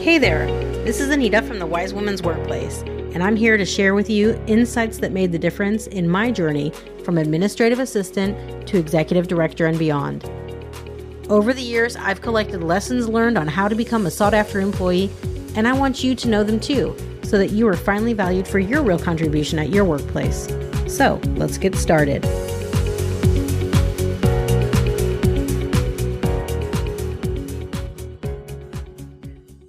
Hey there, this is Anita from the Wise Women's Workplace, and I'm here to share with you insights that made the difference in my journey from administrative assistant to executive director and beyond. Over the years, I've collected lessons learned on how to become a sought-after employee, and I want you to know them too, so that you are finally valued for your real contribution at your workplace. So, let's get started.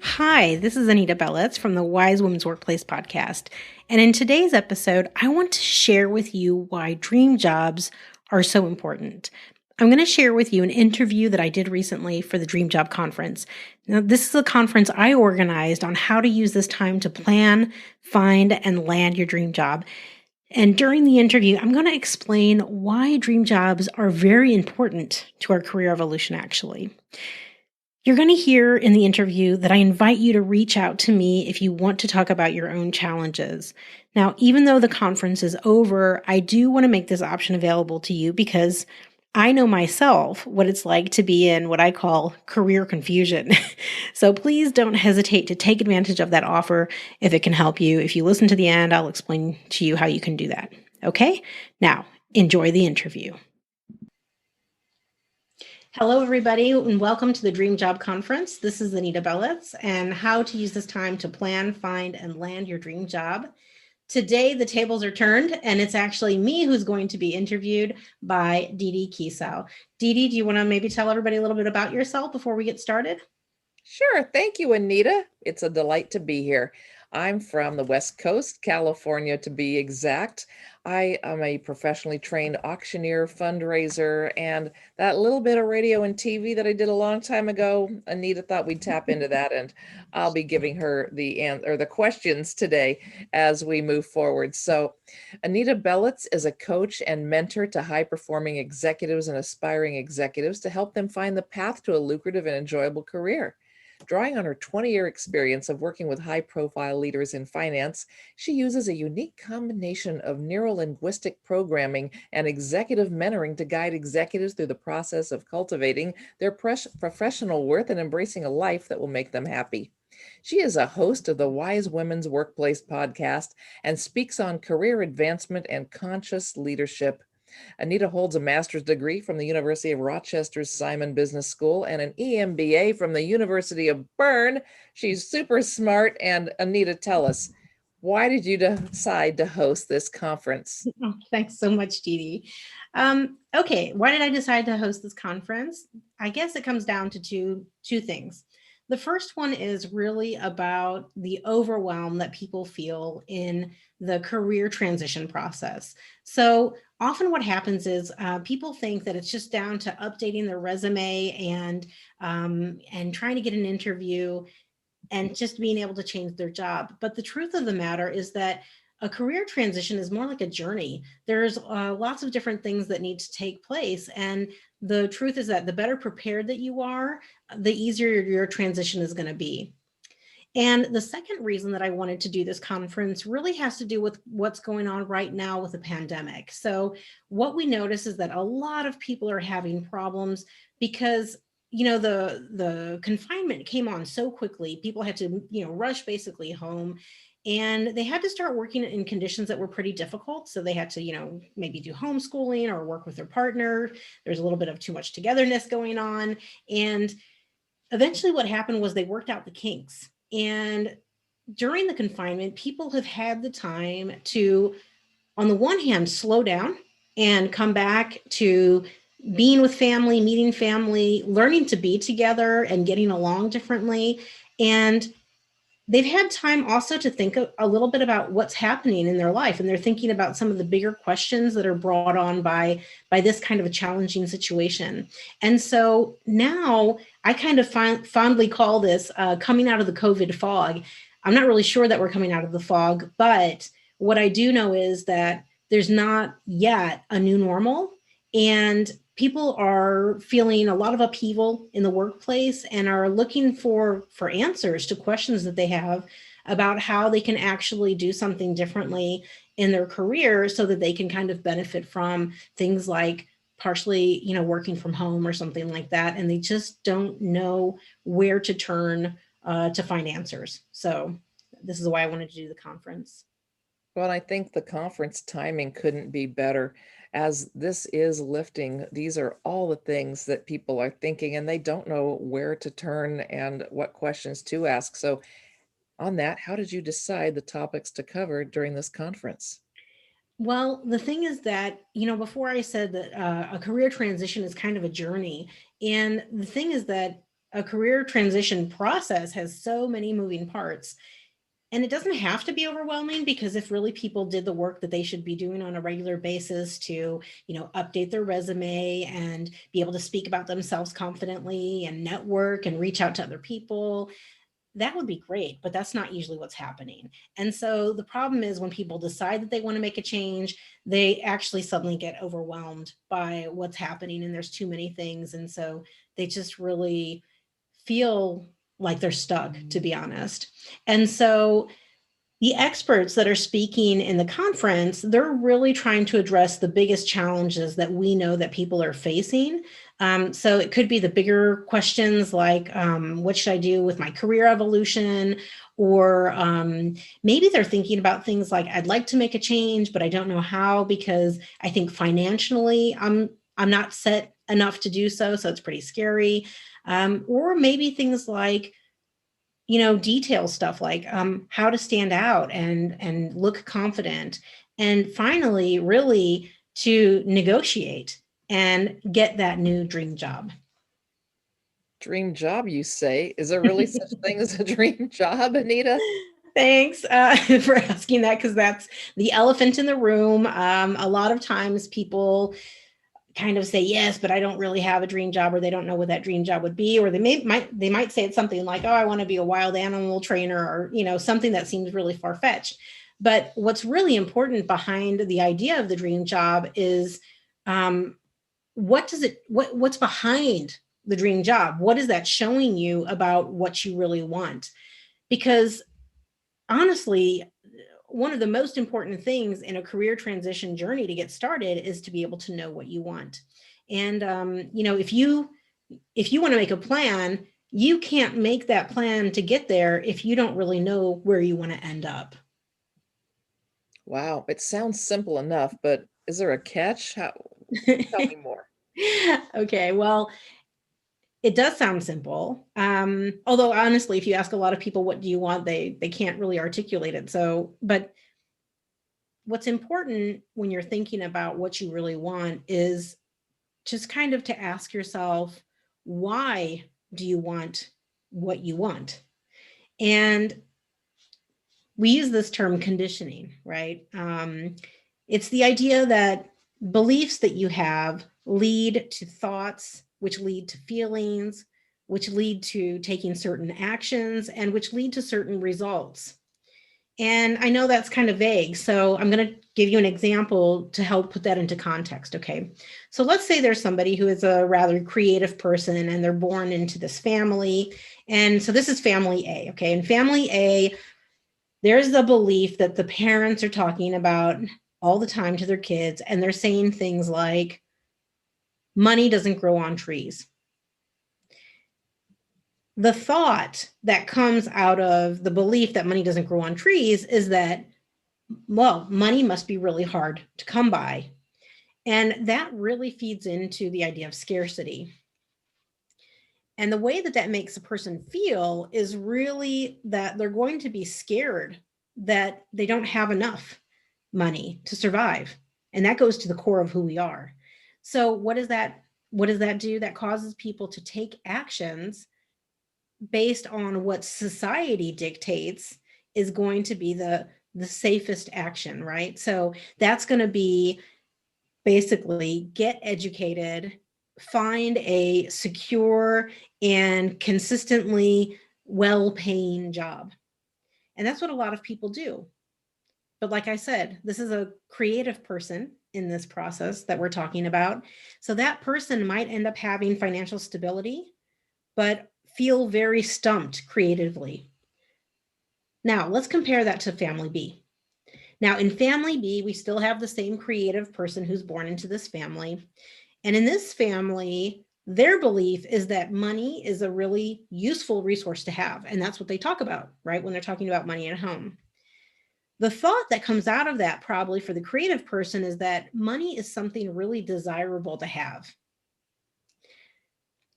Hi, this is Anita Belletz from the Wise Women's Workplace podcast. And in today's episode, I want to share with you why dream jobs are so important. I'm going to share with you an interview that I did recently for the Dream Job Conference. Now, this is a conference I organized on how to use this time to plan, find, and land your dream job. And during the interview, I'm going to explain why dream jobs are very important to our career evolution, actually. You're going to hear in the interview that I invite you to reach out to me if you want to talk about your own challenges. Now, even though the conference is over, I do want to make this option available to you because I know myself what it's like to be in what I call career confusion. So please don't hesitate to take advantage of that offer if it can help you. If you listen to the end, I'll explain to you how you can do that. Okay? Now, enjoy the interview. Hello, everybody, and welcome to the Dream Job Conference. This is Anita Belletz, and how to use this time to plan, find, and land your dream job. Today, the tables are turned, and it's actually me who's going to be interviewed by Didi Kisau. Didi, do you want to maybe tell everybody a little bit about yourself before we get started? Sure. Thank you, Anita. It's a delight to be here. I'm from the West Coast, California, to be exact. I am a professionally trained auctioneer, fundraiser, and that little bit of radio and TV that I did a long time ago, Anita thought we'd tap into that, and I'll be giving her the questions today as we move forward. So, Anita Belletz is a coach and mentor to high-performing executives and aspiring executives to help them find the path to a lucrative and enjoyable career. Drawing on her 20-year experience of working with high-profile leaders in finance, she uses a unique combination of neuro-linguistic programming and executive mentoring to guide executives through the process of cultivating their professional worth and embracing a life that will make them happy. She is a host of the Wise Women's Workplace podcast and speaks on career advancement and conscious leadership. Anita holds a master's degree from the University of Rochester's Simon Business School and an EMBA from the University of Bern. She's super smart. And Anita, tell us, why did you decide to host this conference? Oh, thanks so much, Didi. Okay, why did I decide to host this conference? I guess it comes down to two things. The first one is really about the overwhelm that people feel in the career transition process. So often what happens is people think that it's just down to updating their resume and trying to get an interview and just being able to change their job. But the truth of the matter is that a career transition is more like a journey. There's lots of different things that need to take place. And the truth is that the better prepared that you are, the easier your transition is going to be. And the second reason that I wanted to do this conference really has to do with what's going on right now with the pandemic. So what we notice is that a lot of people are having problems because the confinement came on so quickly. People had to rush basically home, and they had to start working in conditions that were pretty difficult. So they had to maybe do homeschooling or work with their partner. There's a little bit of too much togetherness going on, and eventually what happened was they worked out the kinks. And during the confinement, people have had the time to, on the one hand, slow down and come back to being with family, meeting family, learning to be together and getting along differently. And they've had time also to think a little bit about what's happening in their life. And they're thinking about some of the bigger questions that are brought on by this kind of a challenging situation. And so now I kind of fondly call this coming out of the COVID fog. I'm not really sure that we're coming out of the fog, but what I do know is that there's not yet a new normal, and people are feeling a lot of upheaval in the workplace and are looking for answers to questions that they have about how they can actually do something differently in their career so that they can kind of benefit from things like partially, working from home or something like that. And they just don't know where to turn to find answers. So this is why I wanted to do the conference. Well, I think the conference timing couldn't be better as this is lifting. These are all the things that people are thinking and they don't know where to turn and what questions to ask. So, on that, how did you decide the topics to cover during this conference? Well, the thing is that, before I said that a career transition is kind of a journey. And the thing is that a career transition process has so many moving parts. And it doesn't have to be overwhelming, because if really people did the work that they should be doing on a regular basis to, update their resume and be able to speak about themselves confidently and network and reach out to other people, that would be great, but that's not usually what's happening. And so the problem is when people decide that they want to make a change, they actually suddenly get overwhelmed by what's happening and there's too many things. And so they just really feel like they're stuck, to be honest. And so the experts that are speaking in the conference, they're really trying to address the biggest challenges that we know that people are facing. So it could be the bigger questions like, what should I do with my career evolution? Or maybe they're thinking about things like, I'd like to make a change, but I don't know how, because I think financially I'm not set enough to do so. So it's pretty scary. Or maybe things like, detail stuff like how to stand out and look confident. And finally, really to negotiate and get that new dream job. Dream job, you say? Is there really such thing as a dream job, Anita? Thanks for asking that, because that's the elephant in the room. A lot of times people kind of say yes, but I don't really have a dream job, or they don't know what that dream job would be, or they might say it's something like, oh, I want to be a wild animal trainer, or something that seems really far-fetched. But what's really important behind the idea of the dream job is, what's behind the dream job? What is that showing you about what you really want? Because honestly, one of the most important things in a career transition journey to get started is to be able to know what you want. And if you want to make a plan, you can't make that plan to get there if you don't really know where you want to end up. Wow, it sounds simple enough, but is there a catch? How, tell me more. Okay, well, it does sound simple. Although honestly, if you ask a lot of people what do you want, they can't really articulate it. So, but what's important when you're thinking about what you really want is just kind of to ask yourself, why do you want what you want? And we use this term conditioning, right? It's the idea that beliefs that you have lead to thoughts, which lead to feelings, which lead to taking certain actions, and which lead to certain results. And I know that's kind of vague, so I'm going to give you an example to help put that into context, okay? So let's say there's somebody who is a rather creative person and they're born into this family. And so this is family A, okay? In family A, there's the belief that the parents are talking about all the time to their kids, and they're saying things like, money doesn't grow on trees. The thought that comes out of the belief that money doesn't grow on trees is that, well, money must be really hard to come by. And that really feeds into the idea of scarcity. And the way that that makes a person feel is really that they're going to be scared that they don't have enough money to survive. And that goes to the core of who we are. So what does that do? That causes people to take actions based on what society dictates is going to be the safest action, right? So that's going to be basically get educated, find a secure and consistently well-paying job. And that's what a lot of people do. But like I said, this is a creative person in this process that we're talking about. So that person might end up having financial stability, but feel very stumped creatively. Now, let's compare that to family B. Now, in family B, we still have the same creative person who's born into this family. And in this family, Their belief is that money is a really useful resource to have. And that's what they talk about, right? When they're talking about money at home. The thought that comes out of that, probably for the creative person, is that money is something really desirable to have.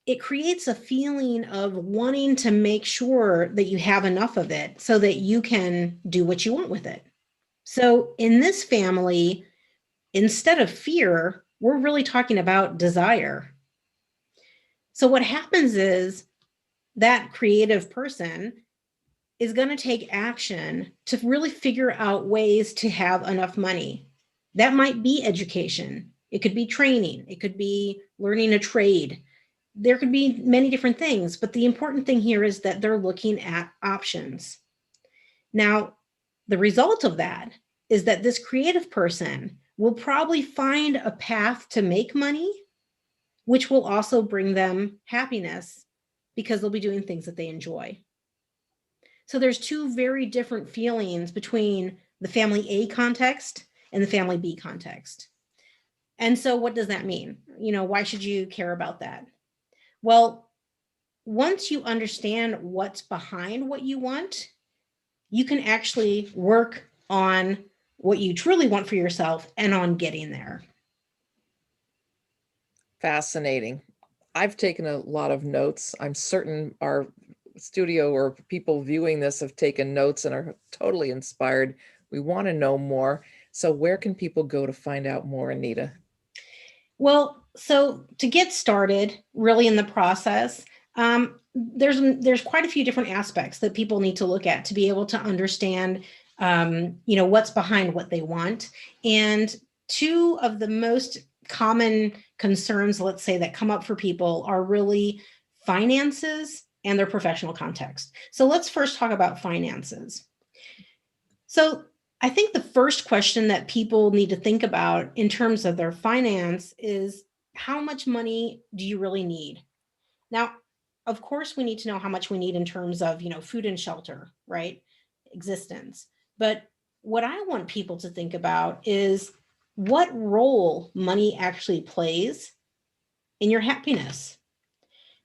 It creates a feeling of wanting to make sure that you have enough of it so that you can do what you want with it. So in this family, instead of fear, we're really talking about desire. So what happens is that creative person is going to take action to really figure out ways to have enough money. That might be education. It could be training. It could be learning a trade. There could be many different things, but the important thing here is that they're looking at options. Now, the result of that is that this creative person will probably find a path to make money, which will also bring them happiness because they'll be doing things that they enjoy. So there's two very different feelings between the family A context and the family B context. And so what does that mean? Why should you care about that? Well, once you understand what's behind what you want, you can actually work on what you truly want for yourself and on getting there. Fascinating. I've taken a lot of notes. I'm certain our studio or people viewing this have taken notes and are totally inspired. We want to know more. So where can people go to find out more, Anita? Well, so to get started really in the process, there's quite a few different aspects that people need to look at to be able to understand, what's behind what they want. And two of the most common concerns, let's say, that come up for people are really finances and their professional context. So let's first talk about finances. So I think the first question that people need to think about in terms of their finance is, how much money do you really need? Now, of course, we need to know how much we need in terms of, food and shelter, right? Existence. But what I want people to think about is what role money actually plays in your happiness.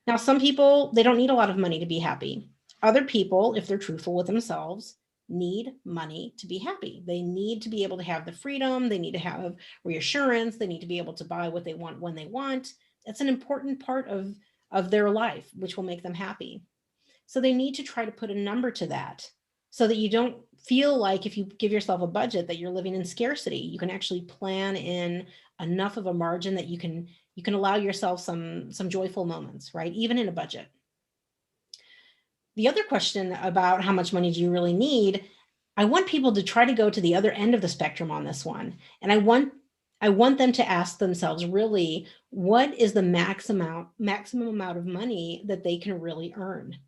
Now, some people, they don't need a lot of money to be happy. Other people, if they're truthful with themselves, need money to be happy. They need to be able to have the freedom. They need to have reassurance. They need to be able to buy what they want when they want. That's an important part of their life, which will make them happy. So they need to try to put a number to that so that you don't feel like, if you give yourself a budget, that you're living in scarcity. You can actually plan in enough of a margin that you can allow yourself some joyful moments, right? Even in a budget. The other question about how much money do you really need, I want people to try to go to the other end of the spectrum on this one. And I want them to ask themselves, really, what is the maximum amount of money that they can really earn?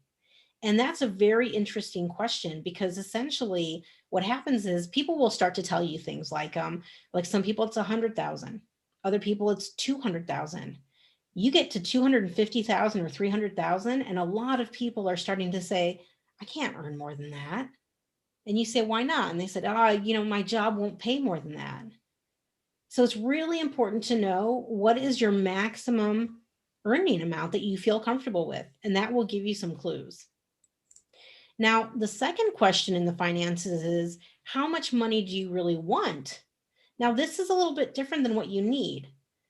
And that's a very interesting question, because essentially what happens is people will start to tell you things like some people it's 100,000, other people it's 200,000. You get to 250,000 or 300,000, and a lot of people are starting to say, I can't earn more than that. And you say, why not? And they said, my job won't pay more than that. So it's really important to know what is your maximum earning amount that you feel comfortable with, and that will give you some clues. Now, the second question in the finances is, how much money do you really want? Now, this is a little bit different than what you need.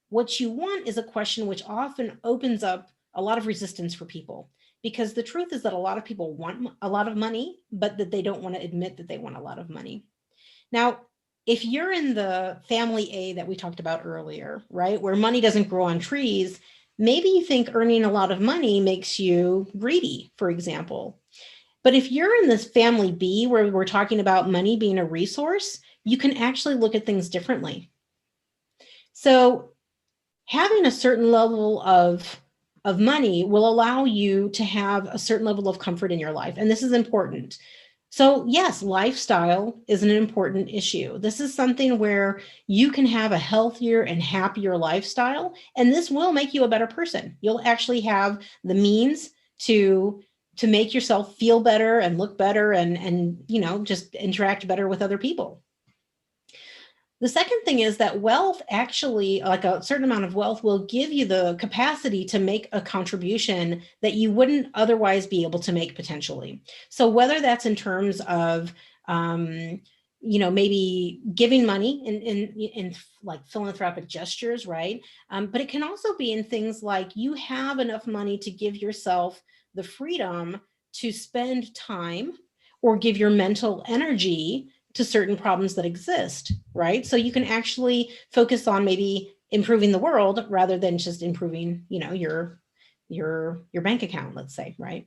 What you want is a question which often opens up a lot of resistance for people, because the truth is that a lot of people want a lot of money, but that they don't want to admit that they want a lot of money. Now, if you're in the family A that we talked about earlier, right, where money doesn't grow on trees, maybe you think earning a lot of money makes you greedy, for example. But if you're in this family B, where we're talking about money being a resource, you can actually look at things differently. So having a certain level of money will allow you to have a certain level of comfort in your life. And this is important. So yes, lifestyle is an important issue. This is something where you can have a healthier and happier lifestyle, and this will make you a better person. You'll actually have the means to make yourself feel better and look better and just interact better with other people. The second thing is that wealth actually, like a certain amount of wealth, will give you the capacity to make a contribution that you wouldn't otherwise be able to make potentially. So whether that's in terms of, um, maybe giving money in like philanthropic gestures, right? But it can also be in things like you have enough money to give yourself the freedom to spend time or give your mental energy to certain problems that exist, right? So you can actually focus on maybe improving the world rather than just improving, your bank account, let's say, right?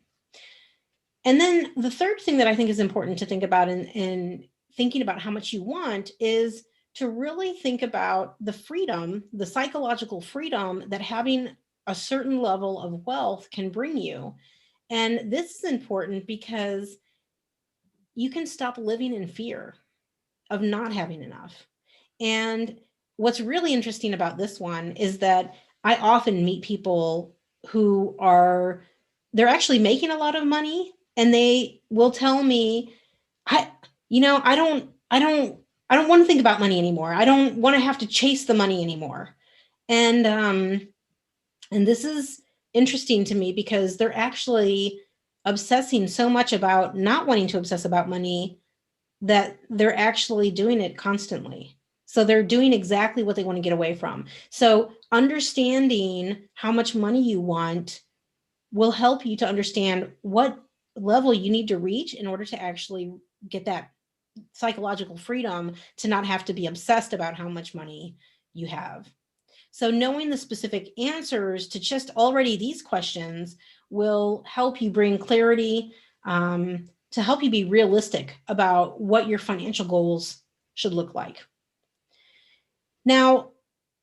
And then the third thing that I think is important to think about in thinking about how much you want is to really think about the freedom, the psychological freedom that having a certain level of wealth can bring you. And this is important because you can stop living in fear of not having enough. And what's really interesting about this one is that I often meet people who are they're actually making a lot of money and they will tell me I I don't want to think about money anymore. I don't want to have to chase the money anymore. And this is interesting to me because they're actually obsessing so much about not wanting to obsess about money that they're actually doing it constantly. So they're doing exactly what they want to get away from. So understanding how much money you want will help you to understand what level you need to reach in order to actually get that psychological freedom to not have to be obsessed about how much money you have. So knowing the specific answers to just already these questions will help you bring clarity, to help you be realistic about what your financial goals should look like. Now,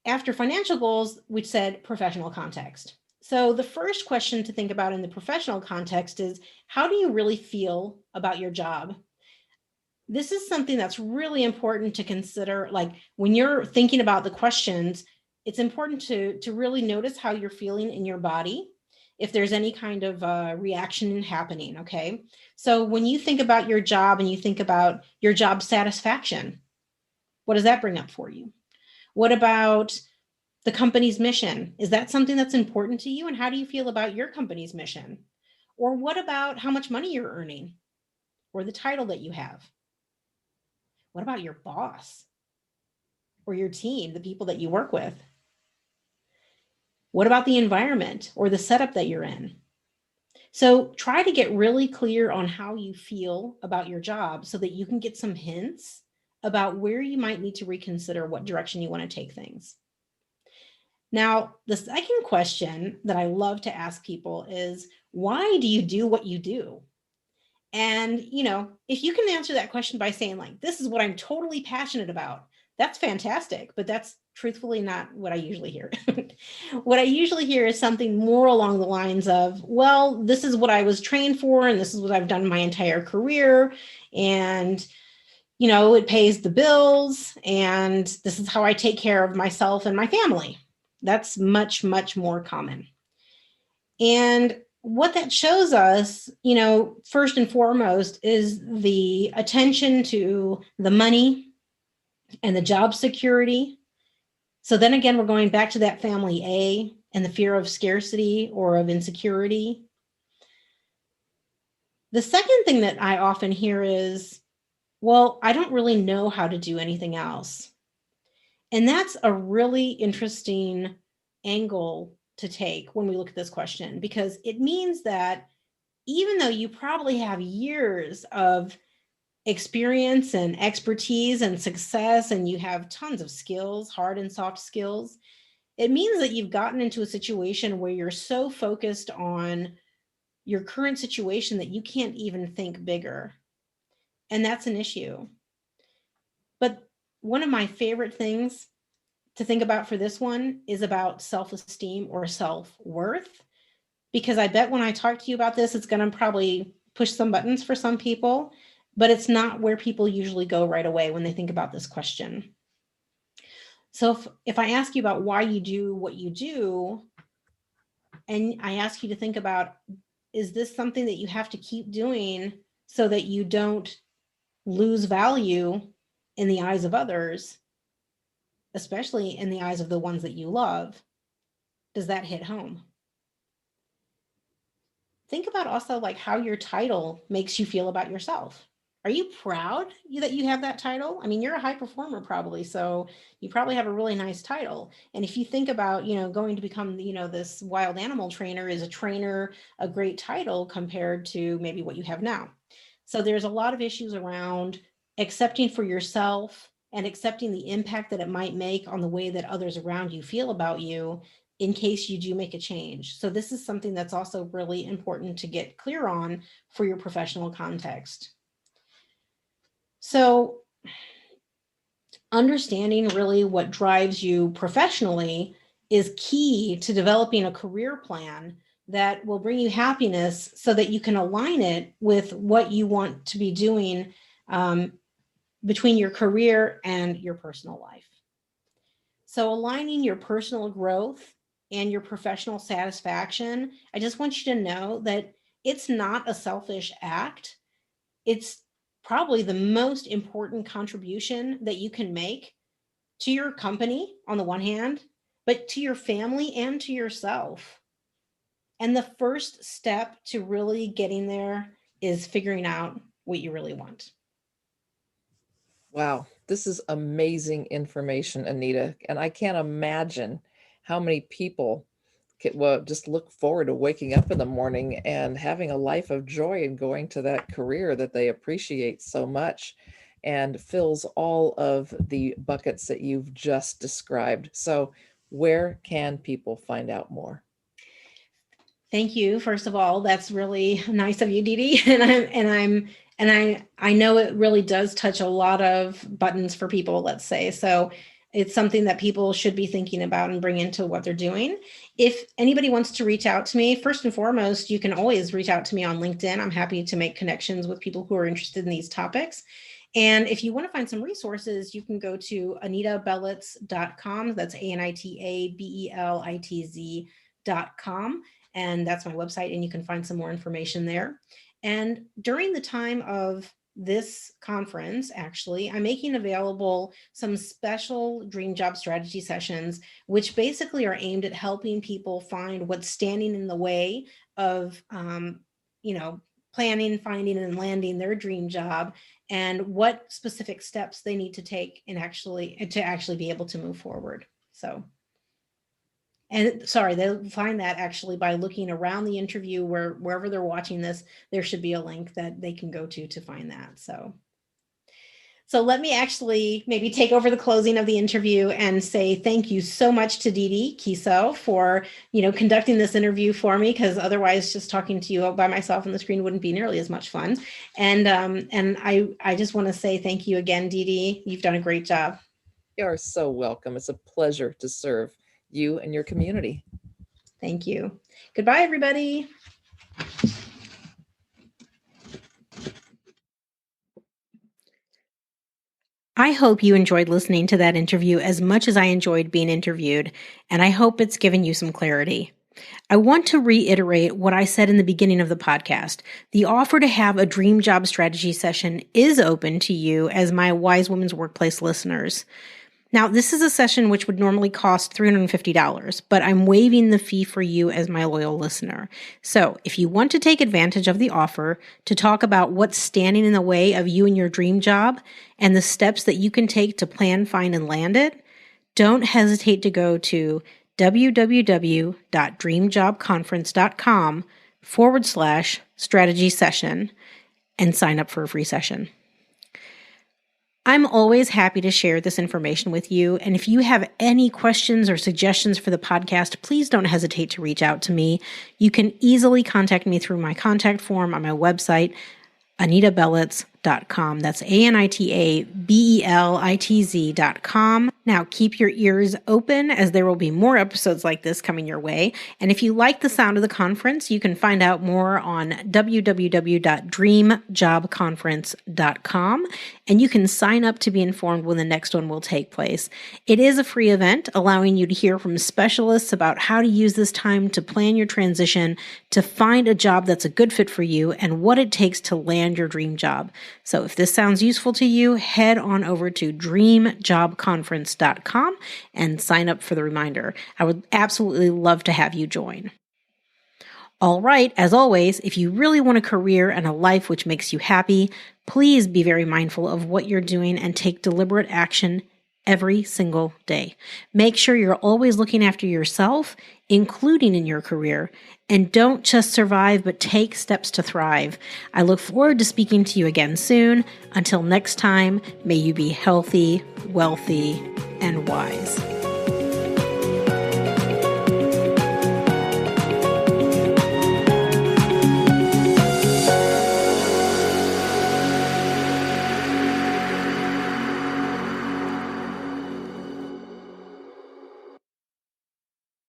after financial goals, we said professional context. So the first question to think about in the professional context is, how do you really feel about your job? This is something that's really important to consider. Like when you're thinking about the questions, it's important to really notice how you're feeling in your body, if there's any kind of reaction happening. Okay. So when you think about your job and you think about your job satisfaction, what does that bring up for you? What about the company's mission? Is that something that's important to you? And how do you feel about your company's mission? Or what about how much money you're earning or the title that you have? What about your boss or your team, the people that you work with? What about the environment or the setup that you're in? So try to get really clear on how you feel about your job so that you can get some hints about where you might need to reconsider what direction you want to take things. Now, the second question that I love to ask people is, why do you do what you do? And, if you can answer that question by saying, like, this is what I'm totally passionate about, that's fantastic. But that's truthfully not what I usually hear. What I usually hear is something more along the lines of, well, this is what I was trained for, and this is what I've done my entire career. And, it pays the bills, and this is how I take care of myself and my family. That's much, much more common. And what that shows us, first and foremost, is the attention to the money and the job security. So then again, we're going back to that family A and the fear of scarcity or of insecurity. The second thing that I often hear is, well, I don't really know how to do anything else. And that's a really interesting angle to take when we look at this question, because it means that even though you probably have years of experience and expertise and success, and you have tons of skills, hard and soft skills, it means that you've gotten into a situation where you're so focused on your current situation that you can't even think bigger. And that's an issue. But one of my favorite things to think about for this one is about self-esteem or self-worth, because I bet when I talk to you about this, it's going to probably push some buttons for some people, but it's not where people usually go right away when they think about this question. So if I ask you about why you do what you do, and I ask you to think about, is this something that you have to keep doing so that you don't lose value in the eyes of others? especially in the eyes of the ones that you love, does that hit home? Think about also like how your title makes you feel about yourself. Are you proud that you have that title? I mean, you're a high performer probably, so you probably have a really nice title. And if you think about, going to become, this wild animal trainer, is a trainer a great title compared to maybe what you have now? So there's a lot of issues around accepting for yourself and accepting the impact that it might make on the way that others around you feel about you in case you do make a change. So this is something that's also really important to get clear on for your professional context. So understanding really what drives you professionally is key to developing a career plan that will bring you happiness so that you can align it with what you want to be doing between your career and your personal life. So aligning your personal growth and your professional satisfaction, I just want you to know that it's not a selfish act. It's probably the most important contribution that you can make to your company on the one hand, but to your family and to yourself. And the first step to really getting there is figuring out what you really want. Wow, this is amazing information, Anita. And I can't imagine how many people just look forward to waking up in the morning and having a life of joy and going to that career that they appreciate so much and fills all of the buckets that you've just described. So, where can people find out more? Thank you. First of all, that's really nice of you, Dee Dee. I know it really does touch a lot of buttons for people, let's say. So it's something that people should be thinking about and bring into what they're doing. If anybody wants to reach out to me, first and foremost, you can always reach out to me on LinkedIn. I'm happy to make connections with people who are interested in these topics. And if you want to find some resources, you can go to anitabelitz.com. That's ANITABELITZ.com. And that's my website, and you can find some more information there. And during the time of this conference, actually, I'm making available some special dream job strategy sessions, which basically are aimed at helping people find what's standing in the way of, planning, finding, and landing their dream job, and what specific steps they need to take to actually be able to move forward. So. And sorry, they'll find that actually by looking around the interview wherever they're watching this, there should be a link that they can go to find that. So let me actually maybe take over the closing of the interview and say thank you so much to Dee Dee Kiso for, conducting this interview for me, because otherwise just talking to you by myself on the screen wouldn't be nearly as much fun. And I just want to say thank you again, Dee Dee. You've done a great job. You are so welcome. It's a pleasure to serve you and your community. Thank you. Goodbye, everybody. I hope you enjoyed listening to that interview as much as I enjoyed being interviewed, and I hope it's given you some clarity. I want to reiterate what I said in the beginning of the podcast. The offer to have a dream job strategy session is open to you as my Wise Women's Workplace listeners. Now, this is a session which would normally cost $350, but I'm waiving the fee for you as my loyal listener. So if you want to take advantage of the offer to talk about what's standing in the way of you and your dream job and the steps that you can take to plan, find, and land it, don't hesitate to go to www.dreamjobconference.com/strategy session and sign up for a free session. I'm always happy to share this information with you, and if you have any questions or suggestions for the podcast, please don't hesitate to reach out to me. You can easily contact me through my contact form on my website, AnitaBelitz.com. That's ANITABELITZ.com. Now keep your ears open, as there will be more episodes like this coming your way. And if you like the sound of the conference, you can find out more on www.dreamjobconference.com, and you can sign up to be informed when the next one will take place. It is a free event, allowing you to hear from specialists about how to use this time to plan your transition, to find a job that's a good fit for you, and what it takes to land your dream job. So if this sounds useful to you, head on over to dreamjobconference.com and sign up for the reminder. I would absolutely love to have you join. All right, as always, if you really want a career and a life which makes you happy, please be very mindful of what you're doing and take deliberate action every single day. Make sure you're always looking after yourself, including in your career, and don't just survive, but take steps to thrive. I look forward to speaking to you again soon. Until next time, may you be healthy, wealthy, and wise.